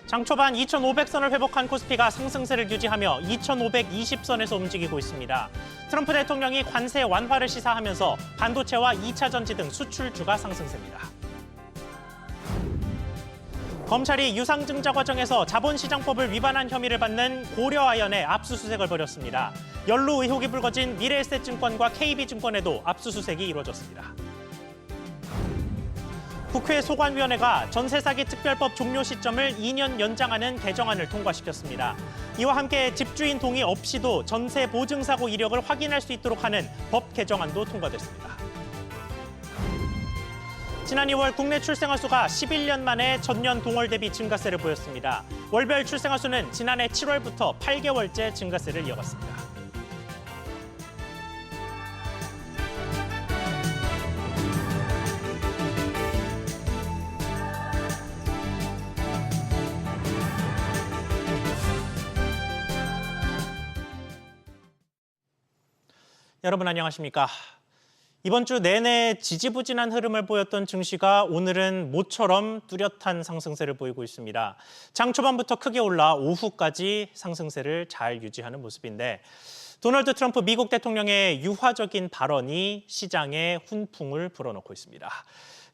장 초반 2,500선을 회복한 코스피가 상승세를 유지하며 2,520선에서 움직이고 있습니다. 트럼프 대통령이 관세 완화를 시사하면서 반도체와 2차 전지 등 수출주가 상승세입니다. 검찰이 유상증자 과정에서 자본시장법을 위반한 혐의를 받는 고려아연에 압수수색을 벌였습니다. 연루 의혹이 불거진 미래에셋증권과 KB증권에도 압수수색이 이루어졌습니다. 국회 소관위원회가 전세사기 특별법 종료 시점을 2년 연장하는 개정안을 통과시켰습니다. 이와 함께 집주인 동의 없이도 전세 보증사고 이력을 확인할 수 있도록 하는 법 개정안도 통과됐습니다. 지난 2월 국내 출생아 수가 11년 만에 전년 동월 대비 증가세를 보였습니다. 월별 출생아 수는 지난해 7월부터 8개월째 증가세를 이어갔습니다. 여러분 안녕하십니까? 이번 주 내내 지지부진한 흐름을 보였던 증시가 오늘은 모처럼 뚜렷한 상승세를 보이고 있습니다. 장 초반부터 크게 올라 오후까지 상승세를 잘 유지하는 모습인데 도널드 트럼프 미국 대통령의 유화적인 발언이 시장에 훈풍을 불어넣고 있습니다.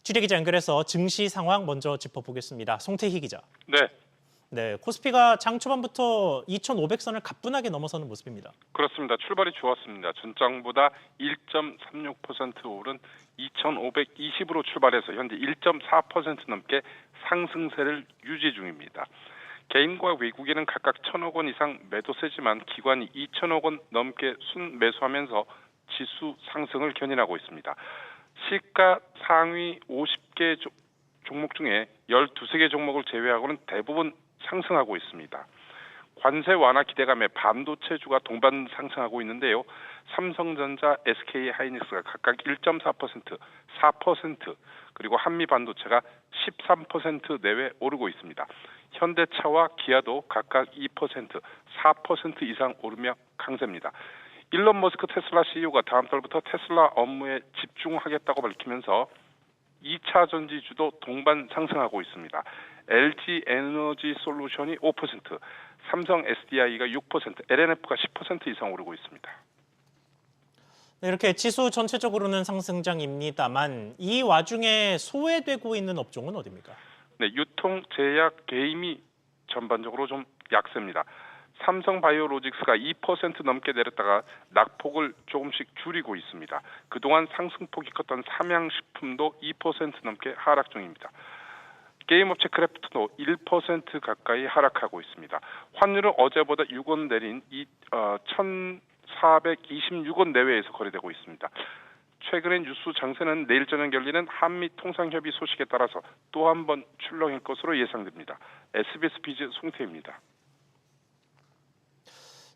취재기자 연결해서 증시 상황 먼저 짚어보겠습니다. 송태희 기자. 네, 코스피가 장 초반부터 2,500선을 가뿐하게 넘어서는 모습입니다. 그렇습니다. 출발이 좋았습니다. 전장보다 1.36% 오른 2,520으로 출발해서 현재 1.4% 넘게 상승세를 유지 중입니다. 개인과 외국인은 각각 1,000억 원 이상 매도세지만 기관이 2,000억 원 넘게 순매수하면서 지수 상승을 견인하고 있습니다. 시가 상위 50개 종목 중에 12개 종목을 제외하고는 대부분 상승하고 있습니다. 관세 완화 기대감에 반도체주가 동반 상승하고 있는데요. 삼성전자, SK하이닉스가 각각 1.4%, 4%, 그리고 한미반도체가 13% 내외 오르고 있습니다. 현대차와 기아도 각각 2%, 4% 이상 오르며 강세입니다. 일론 머스크 테슬라 CEO가 다음 달부터 테슬라 업무에 집중하겠다고 밝히면서 2차 전지주도 동반 상승하고 있습니다. LG 에너지 솔루션이 5%, 삼성 SDI가 6%, LNF가 10% 이상 오르고 있습니다. 네, 이렇게 지수 전체적으로는 상승장입니다만 이 와중에 소외되고 있는 업종은 어디입니까? 네, 유통, 제약, 게임이 전반적으로 좀 약세입니다. 삼성바이오로직스가 2% 넘게 내렸다가 낙폭을 조금씩 줄이고 있습니다. 그동안 상승폭이 컸던 삼양식품도 2% 넘게 하락 중입니다. 게임업체 크래프트도 1% 가까이 하락하고 있습니다. 환율은 어제보다 6원 내린 1,426원 내외에서 거래되고 있습니다. 최근의 뉴스 장세는 내일 저녁 열리는 한미 통상협의 소식에 따라서 또 한 번 출렁일 것으로 예상됩니다. SBS 비즈 송태입니다.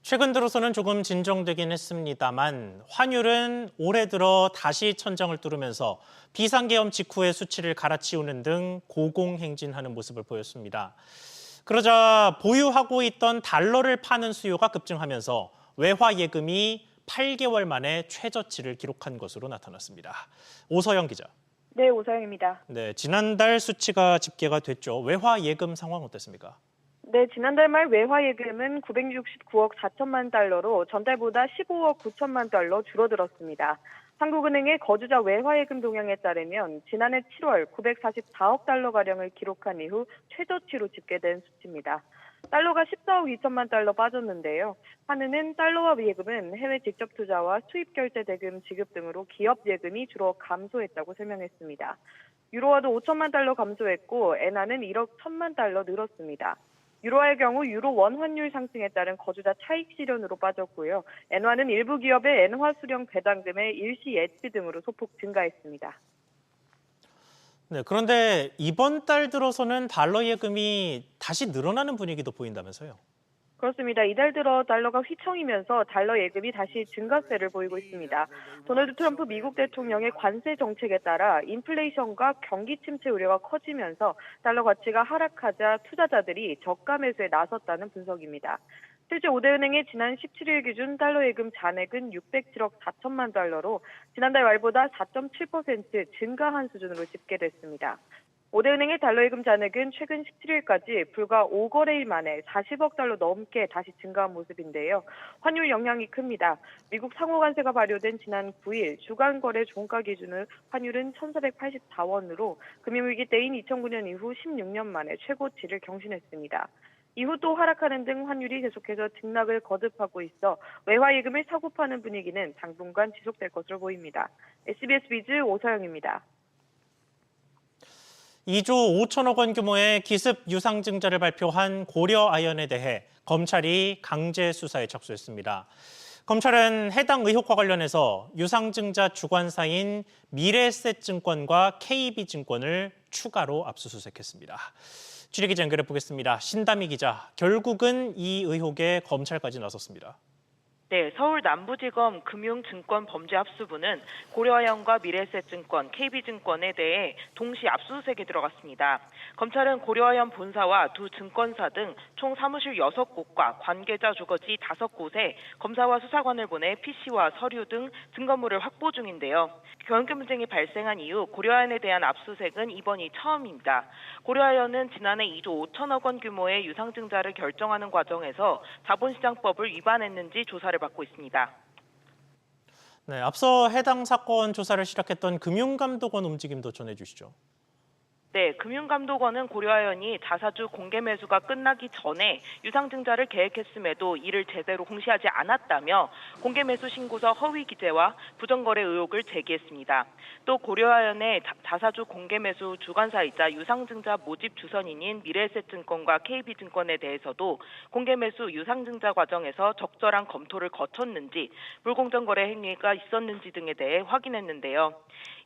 최근 들어서는 조금 진정되긴 했습니다만 환율은 올해 들어 다시 천장을 뚫으면서 비상계엄 직후의 수치를 갈아치우는 등 고공행진하는 모습을 보였습니다. 그러자 보유하고 있던 달러를 파는 수요가 급증하면서 외화 예금이 8개월 만에 최저치를 기록한 것으로 나타났습니다. 오서영 기자. 네, 오서영입니다. 네, 지난달 수치가 집계가 됐죠. 외화 예금 상황 어땠습니까? 네, 지난달 말 외화 예금은 969억 4천만 달러로 전달보다 15억 9천만 달러 줄어들었습니다. 한국은행의 거주자 외화 예금 동향에 따르면 지난해 7월 944억 달러가량을 기록한 이후 최저치로 집계된 수치입니다. 달러가 14억 2천만 달러 빠졌는데요. 한은은 달러화 예금은 해외 직접 투자와 수입 결제 대금 지급 등으로 기업 예금이 주로 감소했다고 설명했습니다. 유로화도 5천만 달러 감소했고 엔화는 1억 1천만 달러 늘었습니다. 유로화의 경우 유로 원 환율 상승에 따른 거주자 차익 실현으로 빠졌고요. 엔화는 일부 기업의 엔화 수령 배당금의 일시 예치 등으로 소폭 증가했습니다. 네, 그런데 이번 달 들어서는 달러 예금이 다시 늘어나는 분위기도 보인다면서요? 그렇습니다. 이달 들어 달러가 휘청이면서 달러 예금이 다시 증가세를 보이고 있습니다. 도널드 트럼프 미국 대통령의 관세 정책에 따라 인플레이션과 경기 침체 우려가 커지면서 달러 가치가 하락하자 투자자들이 저가 매수에 나섰다는 분석입니다. 실제 5대 은행의 지난 17일 기준 달러 예금 잔액은 607억 4천만 달러로 지난달 말보다 4.7% 증가한 수준으로 집계됐습니다. 오대은행의 달러예금 잔액은 최근 17일까지 불과 5거래일 만에 40억 달러 넘게 다시 증가한 모습인데요. 환율 영향이 큽니다. 미국 상호관세가 발효된 지난 9일 주간 거래 종가 기준으로 환율은 1,484원으로 금융위기 때인 2009년 이후 16년 만에 최고치를 경신했습니다. 이후 또 하락하는 등 환율이 계속해서 등락을 거듭하고 있어 외화예금을 사고 파는 분위기는 당분간 지속될 것으로 보입니다. SBS 비즈 오서영입니다. 2조 5천억 원 규모의 기습 유상증자를 발표한 고려아연에 대해 검찰이 강제 수사에 착수했습니다. 검찰은 해당 의혹과 관련해서 유상증자 주관사인 미래에셋증권과 KB증권을 추가로 압수수색했습니다. 취재기자 연결해 보겠습니다. 신다미 기자, 결국은 이 의혹에 검찰까지 나섰습니다. 네, 서울 남부지검 금융증권범죄합수부는 고려아연과 미래에셋증권, KB증권에 대해 동시 압수수색에 들어갔습니다. 검찰은 고려아연 본사와 두 증권사 등 총 사무실 6곳과 관계자 주거지 5곳에 검사와 수사관을 보내 PC와 서류 등 증거물을 확보 중인데요. 경영 분쟁이 발생한 이후 고려아연에 대한 압수수색은 이번이 처음입니다. 고려아연은 지난해 2조 5천억 원 규모의 유상증자를 결정하는 과정에서 자본시장법을 위반했는지 조사를 받고 있습니다. 네, 앞서 해당 사건 조사를 시작했던 금융감독원 움직임도 전해주시죠. 네, 금융감독원은 고려아연이 자사주 공개 매수가 끝나기 전에 유상증자를 계획했음에도 이를 제대로 공시하지 않았다며 공개 매수 신고서 허위 기재와 부정거래 의혹을 제기했습니다. 또 고려아연의 자사주 공개 매수 주관사이자 유상증자 모집 주선인인 미래에셋증권과 KB증권에 대해서도 공개 매수 유상증자 과정에서 적절한 검토를 거쳤는지 불공정 거래 행위가 있었는지 등에 대해 확인했는데요.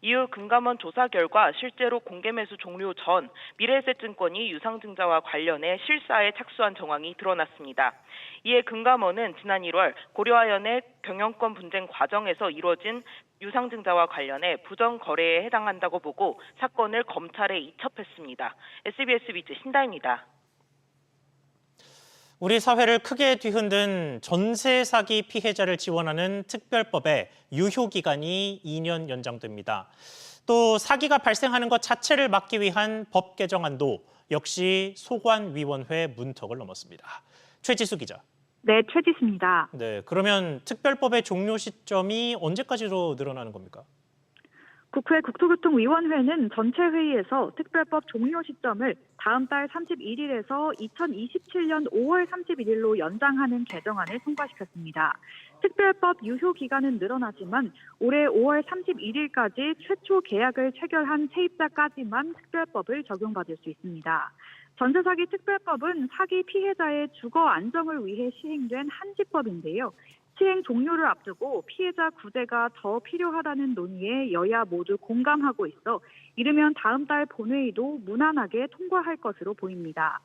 이후 금감원 조사 결과 실제로 공개 매수 종료 전 미래에셋증권이 유상증자와 관련해 실사에 착수한 정황이 드러났습니다. 이에 금감원은 지난 1월 고려아연의 경영권 분쟁 과정에서 이뤄진 유상증자와 관련해 부정거래에 해당한다고 보고 사건을 검찰에 이첩했습니다. SBS 비즈 신다입니다. 우리 사회를 크게 뒤흔든 전세 사기 피해자를 지원하는 특별법의 유효 기간이 2년 연장됩니다. 또 사기가 발생하는 것 자체를 막기 위한 법 개정안도 역시 소관위원회 문턱을 넘었습니다. 최지수 기자. 네, 최지수입니다. 네, 그러면 특별법의 종료 시점이 언제까지로 늘어나는 겁니까? 국회 국토교통위원회는 전체 회의에서 특별법 종료 시점을 다음 달 31일에서 2027년 5월 31일로 연장하는 개정안을 통과시켰습니다. 특별법 유효 기간은 늘어나지만 올해 5월 31일까지 최초 계약을 체결한 세입자까지만 특별법을 적용받을 수 있습니다. 전세 사기 특별법은 사기 피해자의 주거 안정을 위해 시행된 한지법인데요. 시행 종료를 앞두고 피해자 구제가 더 필요하다는 논의에 여야 모두 공감하고 있어 이르면 다음 달 본회의도 무난하게 통과할 것으로 보입니다.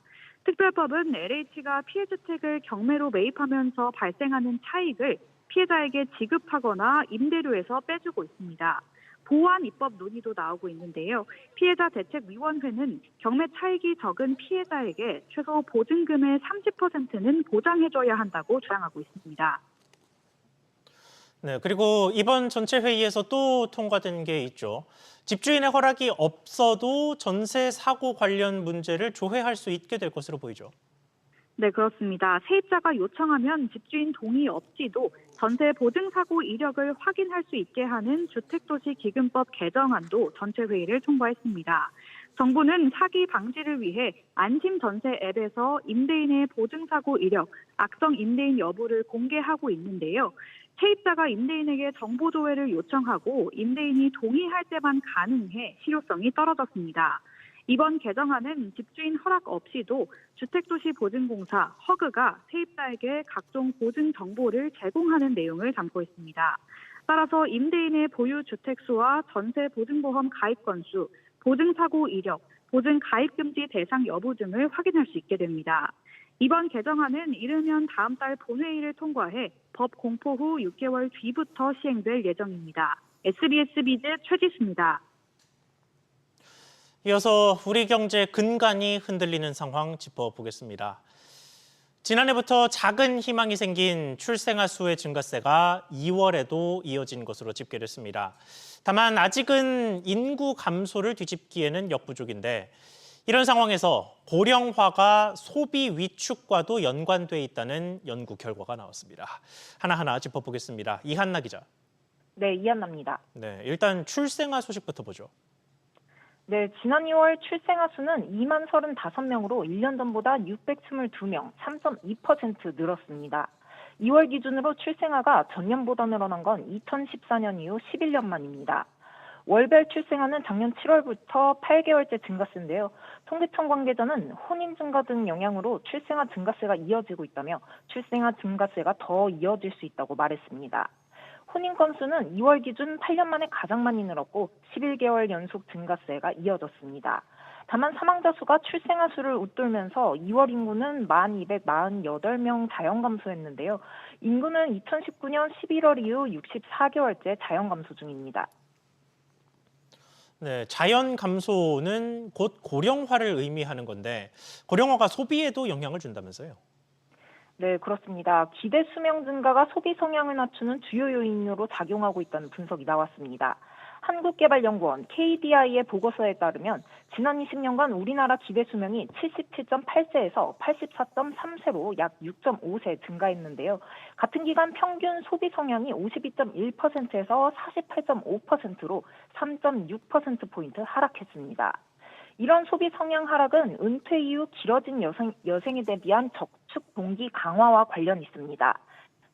특별법은 LH가 피해주택을 경매로 매입하면서 발생하는 차익을 피해자에게 지급하거나 임대료에서 빼주고 있습니다. 보완 입법 논의도 나오고 있는데요. 피해자 대책위원회는 경매 차익이 적은 피해자에게 최소 보증금의 30%는 보장해줘야 한다고 주장하고 있습니다. 네, 그리고 이번 전체 회의에서 또 통과된 게 있죠. 집주인의 허락이 없어도 전세 사고 관련 문제를 조회할 수 있게 될 것으로 보이죠. 네, 그렇습니다. 세입자가 요청하면 집주인 동의 없이도 전세 보증 사고 이력을 확인할 수 있게 하는 주택도시기금법 개정안도 전체 회의를 통과했습니다. 정부는 사기 방지를 위해 안심전세 앱에서 임대인의 보증사고 이력, 악성 임대인 여부를 공개하고 있는데요. 세입자가 임대인에게 정보 조회를 요청하고 임대인이 동의할 때만 가능해 실효성이 떨어졌습니다. 이번 개정안은 집주인 허락 없이도 주택도시보증공사 허그가 세입자에게 각종 보증 정보를 제공하는 내용을 담고 있습니다. 따라서 임대인의 보유 주택수와 전세 보증보험 가입 건수, 보증사고 이력, 보증 가입 금지 대상 여부 등을 확인할 수 있게 됩니다. 이번 개정안은 이르면 다음 달 본회의를 통과해 법 공포 후 6개월 뒤부터 시행될 예정입니다. SBS 비즈 최지수입니다. 이어서 우리 경제 근간이 흔들리는 상황 짚어보겠습니다. 지난해부터 작은 희망이 생긴 출생아 수의 증가세가 2월에도 이어진 것으로 집계됐습니다. 다만 아직은 인구 감소를 뒤집기에는 역부족인데 이런 상황에서 고령화가 소비 위축과도 연관돼 있다는 연구 결과가 나왔습니다. 하나하나 짚어보겠습니다. 이한나 기자. 네, 이한나입니다. 네, 일단 출생아 소식부터 보죠. 네, 지난 2월 출생아 수는 2만 35명으로 1년 전보다 622명, 3.2% 늘었습니다. 2월 기준으로 출생아가 전년보다 늘어난 건 2014년 이후 11년 만입니다. 월별 출생아는 작년 7월부터 8개월째 증가세인데요. 통계청 관계자는 혼인 증가 등 영향으로 출생아 증가세가 이어지고 있다며 출생아 증가세가 더 이어질 수 있다고 말했습니다. 혼인 건수는 2월 기준 8년 만에 가장 많이 늘었고 11개월 연속 증가세가 이어졌습니다. 다만 사망자 수가 출생아 수를 웃돌면서 2월 인구는 1,248명 자연 감소했는데요. 인구는 2019년 11월 이후 64개월째 자연 감소 중입니다. 네, 자연 감소는 곧 고령화를 의미하는 건데 고령화가 소비에도 영향을 준다면서요? 네, 그렇습니다. 기대 수명 증가가 소비 성향을 낮추는 주요 요인으로 작용하고 있다는 분석이 나왔습니다. 한국개발연구원 KDI의 보고서에 따르면 지난 20년간 우리나라 기대 수명이 77.8세에서 84.3세로 약 6.5세 증가했는데요. 같은 기간 평균 소비 성향이 52.1%에서 48.5%로 3.6%포인트 하락했습니다. 이런 소비 성향 하락은 은퇴 이후 길어진 여생에 대비한 저축 동기 강화와 관련이 있습니다.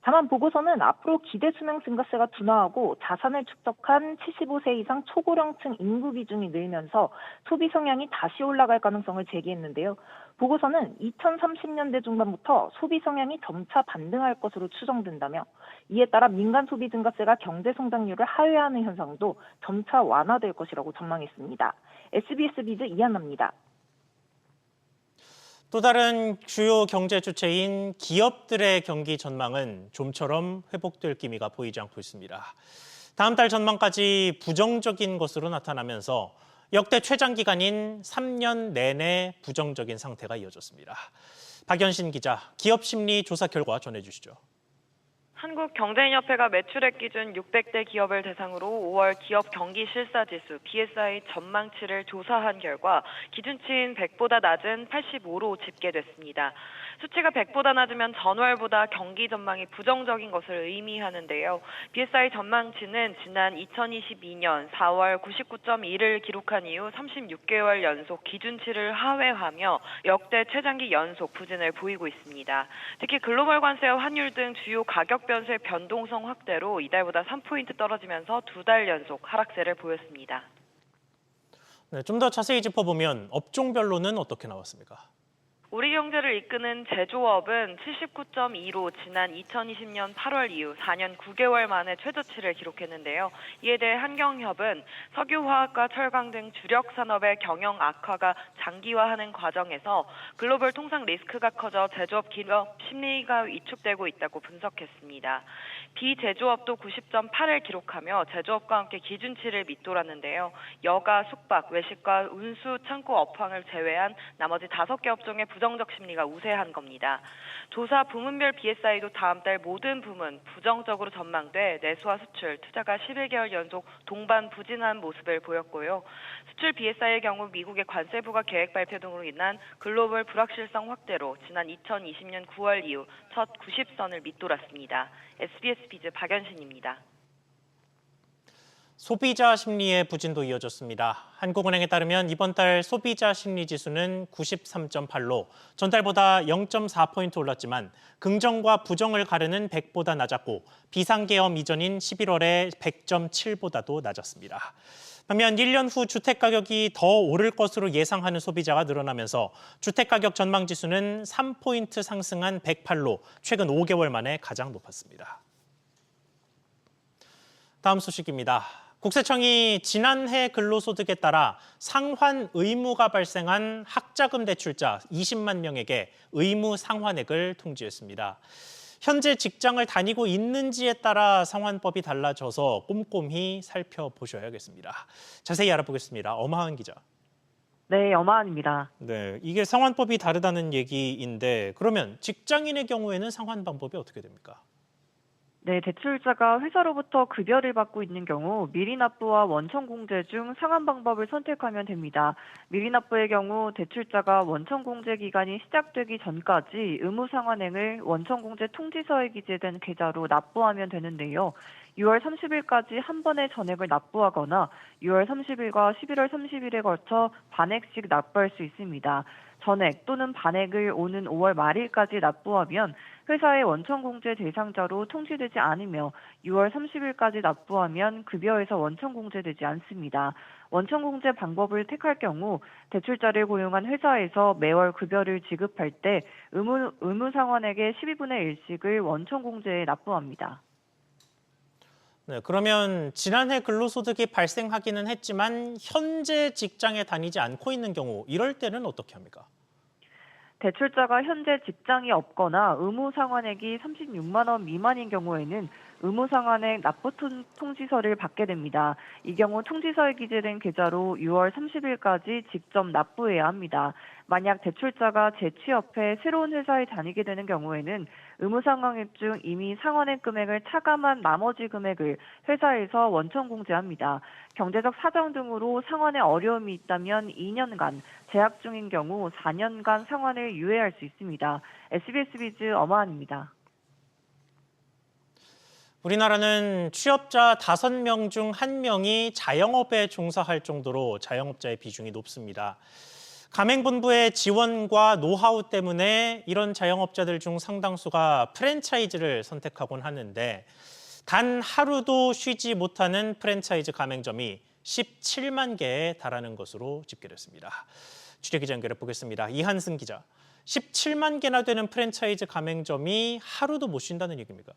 다만 보고서는 앞으로 기대 수명 증가세가 둔화하고 자산을 축적한 75세 이상 초고령층 인구 비중이 늘면서 소비 성향이 다시 올라갈 가능성을 제기했는데요. 보고서는 2030년대 중반부터 소비 성향이 점차 반등할 것으로 추정된다며 이에 따라 민간 소비 증가세가 경제 성장률을 하회하는 현상도 점차 완화될 것이라고 전망했습니다. SBS 비즈 이한나입니다. 또 다른 주요 경제 주체인 기업들의 경기 전망은 좀처럼 회복될 기미가 보이지 않고 있습니다. 다음 달 전망까지 부정적인 것으로 나타나면서 역대 최장 기간인 3년 내내 부정적인 상태가 이어졌습니다. 박연신 기자, 기업 심리 조사 결과 전해주시죠. 한국경제인협회가 매출액 기준 600대 기업을 대상으로 5월 기업 경기 실사지수 BSI 전망치를 조사한 결과 기준치인 100보다 낮은 85로 집계됐습니다. 수치가 100보다 낮으면 전월보다 경기 전망이 부정적인 것을 의미하는데요. BSI 전망치는 지난 2022년 4월 99.1을 기록한 이후 36개월 연속 기준치를 하회하며 역대 최장기 연속 부진을 보이고 있습니다. 특히 글로벌 관세와 환율 등 주요 가격 변수의 변동성 확대로 이달보다 3포인트 떨어지면서 2달 연속 하락세를 보였습니다. 네, 좀 더 자세히 짚어보면 업종별로는 어떻게 나왔습니까? 우리 경제를 이끄는 제조업은 79.2로 지난 2020년 8월 이후 4년 9개월 만에 최저치를 기록했는데요. 이에 대해 한경협은 석유화학과 철강 등 주력 산업의 경영 악화가 장기화하는 과정에서 글로벌 통상 리스크가 커져 제조업 기업 심리가 위축되고 있다고 분석했습니다. 비제조업도 90.8을 기록하며 제조업과 함께 기준치를 밑돌았는데요. 여가, 숙박, 외식과 운수, 창고 업황을 제외한 나머지 5개 업종의 부정적 심리가 우세한 겁니다. 조사 부문별 BSI도 다음 달 모든 부문 부정적으로 전망돼 내수와 수출, 투자가 11개월 연속 동반 부진한 모습을 보였고요. 수출 BSI의 경우 미국의 관세부가 계획 발표 등으로 인한 글로벌 불확실성 확대로 지난 2020년 9월 이후 첫 90선을 밑돌았습니다. SBS 비즈 박연신입니다. 소비자 심리의 부진도 이어졌습니다. 한국은행에 따르면 이번 달 소비자 심리 지수는 93.8로 전달보다 0.4포인트 올랐지만 긍정과 부정을 가르는 100보다 낮았고 비상계엄 이전인 11월에 100.7보다도 낮았습니다. 반면 1년 후 주택가격이 더 오를 것으로 예상하는 소비자가 늘어나면서 주택가격 전망지수는 3포인트 상승한 108로 최근 5개월 만에 가장 높았습니다. 다음 소식입니다. 국세청이 지난해 근로소득에 따라 상환 의무가 발생한 학자금 대출자 20만 명에게 의무 상환액을 통지했습니다. 현재 직장을 다니고 있는지에 따라 상환법이 달라져서 꼼꼼히 살펴보셔야겠습니다. 자세히 알아보겠습니다. 엄하은 기자. 네, 엄하은입니다. 네, 이게 상환법이 다르다는 얘기인데 그러면 직장인의 경우에는 상환 방법이 어떻게 됩니까? 네, 대출자가 회사로부터 급여를 받고 있는 경우 미리 납부와 원천 공제 중 상한 방법을 선택하면 됩니다. 미리 납부의 경우 대출자가 원천 공제 기간이 시작되기 전까지 의무 상환액을 원천 공제 통지서에 기재된 계좌로 납부하면 되는데요. 6월 30일까지 한 번에 전액을 납부하거나 6월 30일과 11월 30일에 걸쳐 반액씩 납부할 수 있습니다. 전액 또는 반액을 오는 5월 말일까지 납부하면 회사의 원천공제 대상자로 통지되지 않으며 6월 30일까지 납부하면 급여에서 원천공제되지 않습니다. 원천공제 방법을 택할 경우 대출자를 고용한 회사에서 매월 급여를 지급할 때 의무상환액의 12분의 1씩을 원천공제에 납부합니다. 네, 그러면 지난해 근로소득이 발생하기는 했지만 현재 직장에 다니지 않고 있는 경우 이럴 때는 어떻게 합니까? 대출자가 현재 직장이 없거나 의무상환액이 36만 원 미만인 경우에는 의무상환액 납부 통지서를 받게 됩니다. 이 경우 통지서에 기재된 계좌로 6월 30일까지 직접 납부해야 합니다. 만약 대출자가 재취업해 새로운 회사에 다니게 되는 경우에는 의무상환액 중 이미 상환액 금액을 차감한 나머지 금액을 회사에서 원천공제합니다. 경제적 사정 등으로 상환에 어려움이 있다면 2년간, 재학 중인 경우 4년간 상환을 유예할 수 있습니다. SBS 비즈 엄하은입니다. 우리나라는 취업자 5명 중 1명이 자영업에 종사할 정도로 자영업자의 비중이 높습니다. 가맹본부의 지원과 노하우 때문에 이런 자영업자들 중 상당수가 프랜차이즈를 선택하곤 하는데 단 하루도 쉬지 못하는 프랜차이즈 가맹점이 17만 개에 달하는 것으로 집계됐습니다. 취재기자 연결해 보겠습니다. 이한승 기자. 17만 개나 되는 프랜차이즈 가맹점이 하루도 못 쉰다는 얘기입니까?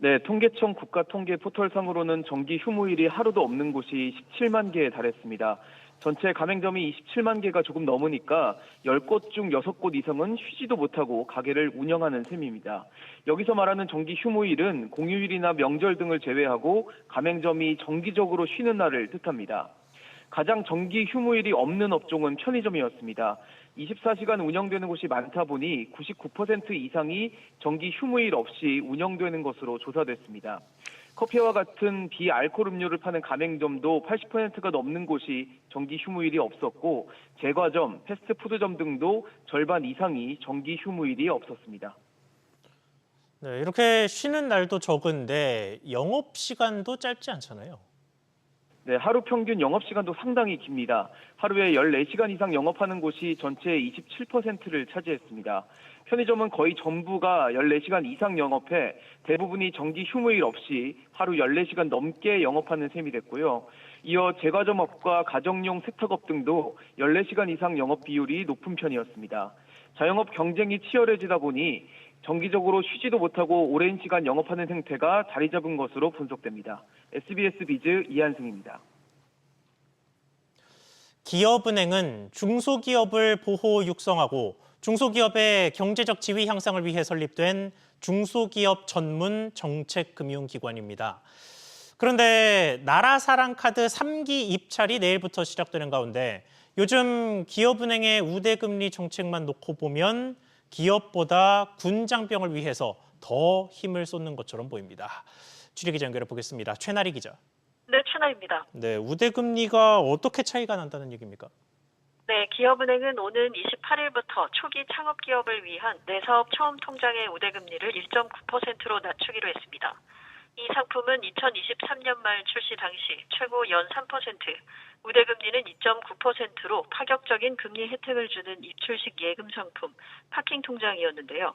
네, 통계청 국가통계 포털상으로는 정기 휴무일이 하루도 없는 곳이 17만 개에 달했습니다. 전체 가맹점이 27만 개가 조금 넘으니까 10곳 중 6곳 이상은 쉬지도 못하고 가게를 운영하는 셈입니다. 여기서 말하는 정기 휴무일은 공휴일이나 명절 등을 제외하고 가맹점이 정기적으로 쉬는 날을 뜻합니다. 가장 정기 휴무일이 없는 업종은 편의점이었습니다. 24시간 운영되는 곳이 많다 보니 99% 이상이 정기 휴무일 없이 운영되는 것으로 조사됐습니다. 커피와 같은 비알코올 음료를 파는 가맹점도 80%가 넘는 곳이 정기 휴무일이 없었고 제과점, 패스트푸드점 등도 절반 이상이 정기 휴무일이 없었습니다. 네, 이렇게 쉬는 날도 적은데 영업 시간도 짧지 않잖아요. 네, 하루 평균 영업시간도 상당히 깁니다. 하루에 14시간 이상 영업하는 곳이 전체의 27%를 차지했습니다. 편의점은 거의 전부가 14시간 이상 영업해 대부분이 정기 휴무일 없이 하루 14시간 넘게 영업하는 셈이 됐고요. 이어 제과점업과 가정용 세탁업 등도 14시간 이상 영업 비율이 높은 편이었습니다. 자영업 경쟁이 치열해지다 보니 정기적으로 쉬지도 못하고 오랜 시간 영업하는 행태가 자리 잡은 것으로 분석됩니다. SBS 비즈 이한승입니다. 기업은행은 중소기업을 보호 육성하고 중소기업의 경제적 지위 향상을 위해 설립된 중소기업 전문 정책금융기관입니다. 그런데 나라사랑카드 3기 입찰이 내일부터 시작되는 가운데 요즘 기업은행의 우대금리 정책만 놓고 보면 기업보다 군장병을 위해서 더 힘을 쏟는 것처럼 보입니다. 취재기자 연결해 보겠습니다. 최나리 기자. 네, 최나입니다. 네, 우대금리가 어떻게 차이가 난다는 얘기입니까? 네, 기업은행은 오는 28일부터 초기 창업기업을 위한 내사업 처음 통장의 우대금리를 1.9%로 낮추기로 했습니다. 이 상품은 2023년 말 출시 당시 최고 연 3%, 우대금리는 2.9%로 파격적인 금리 혜택을 주는 입출식 예금 상품, 파킹 통장이었는데요.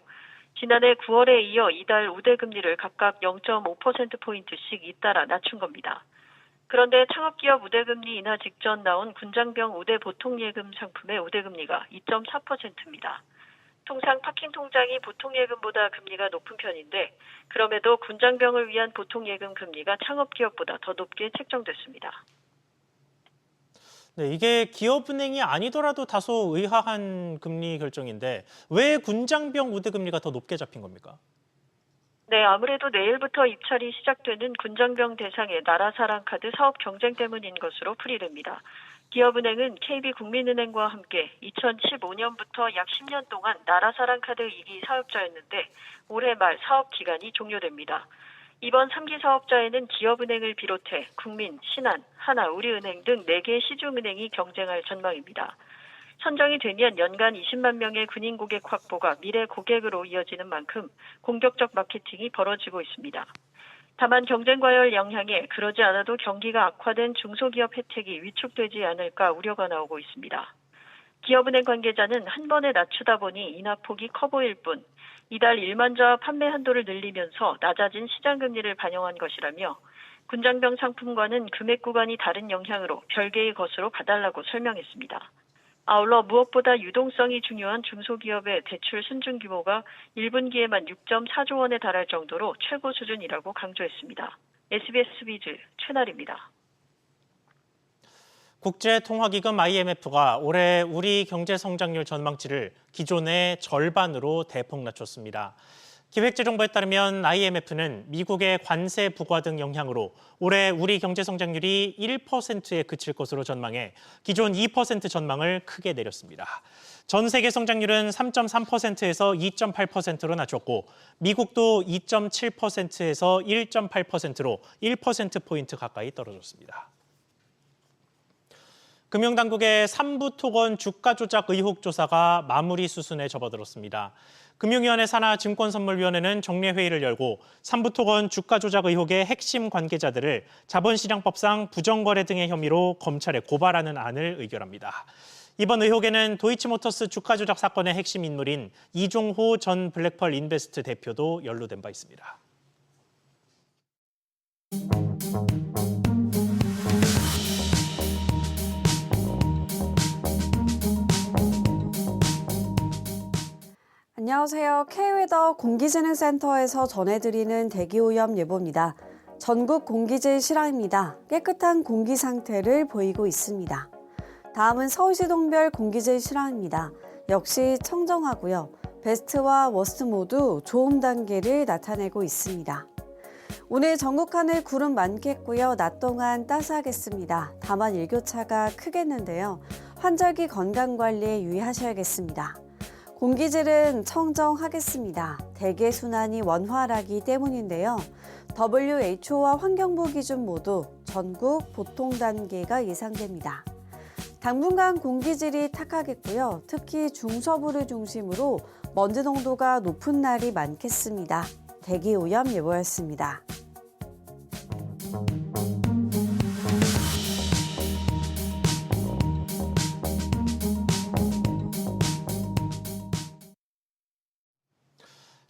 지난해 9월에 이어 이달 우대금리를 각각 0.5%포인트씩 잇따라 낮춘 겁니다. 그런데 창업기업 우대금리 인하 직전 나온 군장병 우대 보통예금 상품의 우대금리가 2.4%입니다. 통상 파킹 통장이 보통예금보다 금리가 높은 편인데 그럼에도 군장병을 위한 보통예금 금리가 창업기업보다 더 높게 책정됐습니다. 네, 이게 기업은행이 아니더라도 다소 의아한 금리 결정인데 왜 군장병 우대금리가 더 높게 잡힌 겁니까? 네, 아무래도 내일부터 입찰이 시작되는 군장병 대상의 나라사랑카드 사업 경쟁 때문인 것으로 풀이됩니다. 기업은행은 KB국민은행과 함께 2015년부터 약 10년 동안 나라사랑 카드 2기 사업자였는데 올해 말 사업 기간이 종료됩니다. 이번 3기 사업자에는 기업은행을 비롯해 국민, 신한, 하나, 우리은행 등 4개 시중은행이 경쟁할 전망입니다. 선정이 되면 연간 20만 명의 군인 고객 확보가 미래 고객으로 이어지는 만큼 공격적 마케팅이 벌어지고 있습니다. 다만 경쟁 과열 영향에 그러지 않아도 경기가 악화된 중소기업 혜택이 위축되지 않을까 우려가 나오고 있습니다. 기업은행 관계자는 한 번에 낮추다 보니 인하폭이 커 보일 뿐 이달 1만 자 판매 한도를 늘리면서 낮아진 시장 금리를 반영한 것이라며 군장병 상품과는 금액 구간이 다른 영향으로 별개의 것으로 봐달라고 설명했습니다. 아울러 무엇보다 유동성이 중요한 중소기업의 대출 순증 규모가 1분기에만 6.4조 원에 달할 정도로 최고 수준이라고 강조했습니다. SBS 비즈 최나리입니다. 국제통화기금 IMF가 올해 우리 경제 성장률 전망치를 기존의 절반으로 대폭 낮췄습니다. 기획재정부에 따르면 IMF는 미국의 관세 부과 등 영향으로 올해 우리 경제 성장률이 1%에 그칠 것으로 전망해 기존 2% 전망을 크게 내렸습니다. 전 세계 성장률은 3.3%에서 2.8%로 낮췄고 미국도 2.7%에서 1.8%로 1%포인트 가까이 떨어졌습니다. 금융당국의 삼부토건 주가 조작 의혹 조사가 마무리 수순에 접어들었습니다. 금융위원회 산하 증권선물위원회는 정례회의를 열고 삼부토건 주가 조작 의혹의 핵심 관계자들을 자본시장법상 부정거래 등의 혐의로 검찰에 고발하는 안을 의결합니다. 이번 의혹에는 도이치모터스 주가 조작 사건의 핵심 인물인 이종호 전 블랙펄 인베스트 대표도 연루된 바 있습니다. 안녕하세요. K웨더 공기진흥센터에서 전해드리는 대기오염 예보입니다. 전국 공기질 실황입니다. 깨끗한 공기 상태를 보이고 있습니다. 다음은 서울시 동별 공기질 실황입니다. 역시 청정하고요. 베스트와 워스트 모두 좋음 단계를 나타내고 있습니다. 오늘 전국 하늘 구름 많겠고요. 낮 동안 따스하겠습니다. 다만 일교차가 크겠는데요. 환절기 건강관리에 유의하셔야겠습니다. 공기질은 청정하겠습니다. 대기순환이 원활하기 때문인데요. WHO와 환경부 기준 모두 전국 보통 단계가 예상됩니다. 당분간 공기질이 탁하겠고요. 특히 중서부를 중심으로 먼지 농도가 높은 날이 많겠습니다. 대기오염 예보였습니다.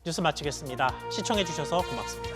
뉴스 마치겠습니다. 시청해주셔서 고맙습니다.